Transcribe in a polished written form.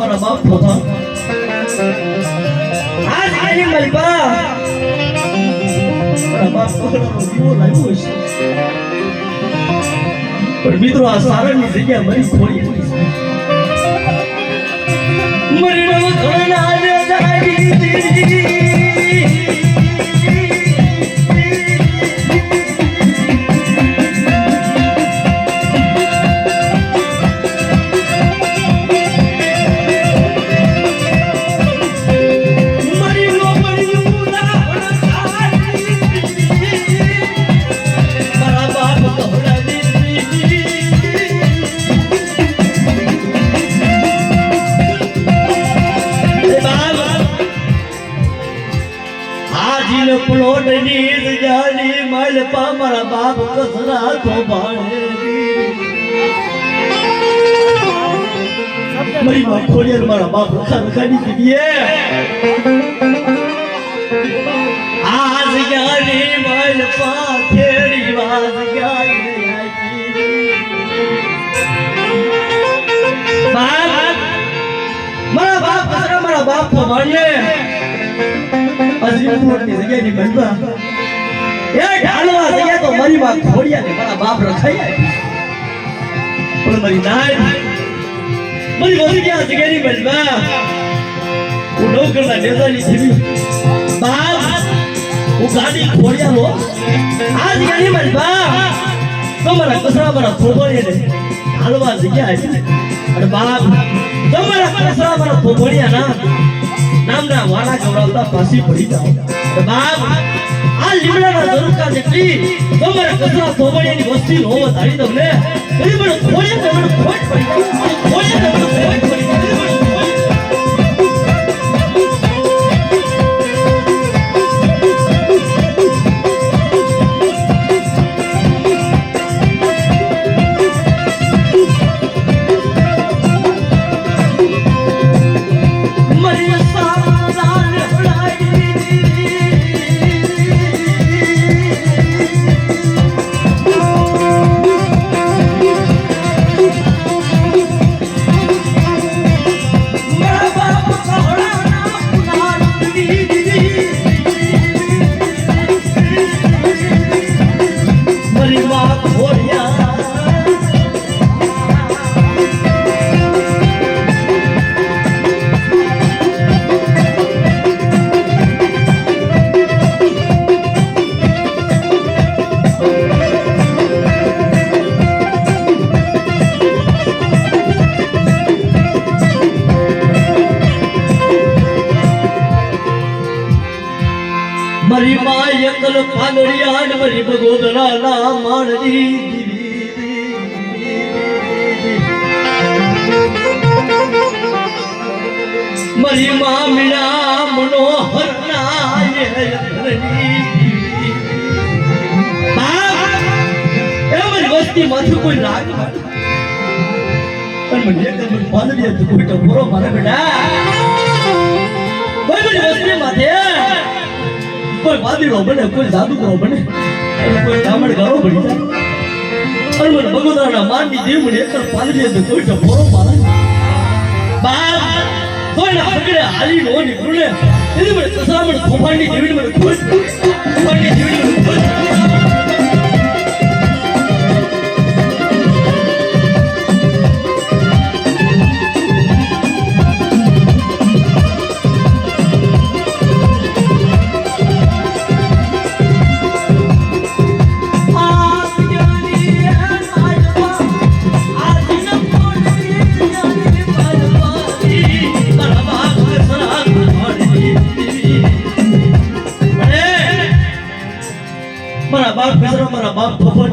મારા બાપ થોભા આજ આની મલબા મારા બાપ કોહડાનો દીવો લાવ્યો છે પણ મિત્રો આ સારણની જગ્યા મારી ખોડી મરી નો ધોના દે જાગી પ્લોટ ની જાની મલપા મારા બાપ કસરા થોભાણે મારી માં ખોડિયાર મારા બાપ ખાની દીધી આજ જાની મલપા ખેડી વાજ ગાય બાપ મારા બાપ કસરા મારા બાપ થોભાણે અજી મોટી જગ્યાની બનવા એ ઢાલવા જગ્યા તો મારી માં ખોડિયા ને મારા બાપ રખાઈ પણ મારી નાય મારી વધી ગયા જગ્યાની બનવા હું નોકરના નેતાની જીવી બાપ હું ગાડી ખોડિયા લો આ જગ્યાની બનવા તો મારા કસરા મારા થોબોળીએ ને ઢાલવા જગ્યા આવી અને બાપ તમારા કસરા મારા થોબોળિયા ના નામના વાળા ગવડાવતા પાછી પડી જાવ બાપ આ લીમડાના દરુકા જેટલી તમારા કસરા થોબડિયાની વસ્તી નો વધારી તમને એની પણ ખોડિયા તમને ખોટ પડી ખોડિયા તમને ખોટ પડી મરી માં એકલ પાનરિયાન મરી બગોદરા ના માણજી મરી માં મીણા મનોહર ના એમ વસ્તી માંથી કોઈ રાગ પણ મને એકલ પાનરિયા કોઈ તો પૂરો મારે બેટા કોઈ વસ્તી માથે કોઈ વાદીડો બને કોઈ જાદુગરો બને કોઈ ગામડ ગારો બની જાય અને મને બગોદરાના માનની દેવ મને એકલ પાલડી દે કોઈ તો બોરો મારે બાપ કોઈના પકડે હાલી નો નીકળે એની મને કસરામણ ખોફાની દેવી મને કોઈ ખોફાની દેવી મને કોઈ મારા બાપ